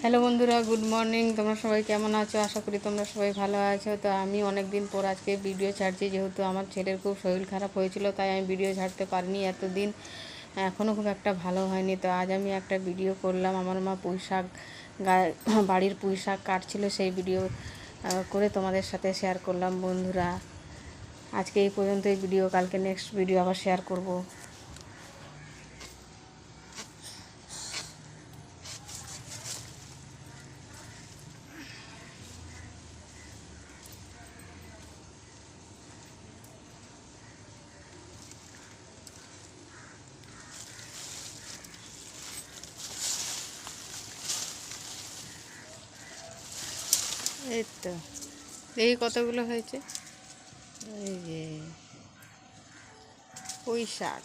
Hello বন্ধুরা, good morning. তোমরা সবাই কেমন আছো? আশা করি তোমরা সবাই ভালো আছো। তো আমি অনেক দিন পর আজকে ভিডিও ছাড়ছি, যেহেতু আমার ছেলের খুব শরীর খারাপ হয়েছিল, তাই আমি ভিডিও ছাড়তে পারিনি এতদিন। এখনও খুব একটা ভালো হয়নি। তো আজ আমি একটা ভিডিও করলাম। আমার মা পুঁই শাক বাড়ির পুঁই শাক কাটছিল, সেই ভিডিও করে তোমাদের সাথে শেয়ার করলাম। বন্ধুরা, আজকে এই পর্যন্ত এই ভিডিও, কালকে নেক্সট ভিডিও আবার শেয়ার করব। এই তো, এই কতগুলো হয়েছে, এই যে পুঁই শাক।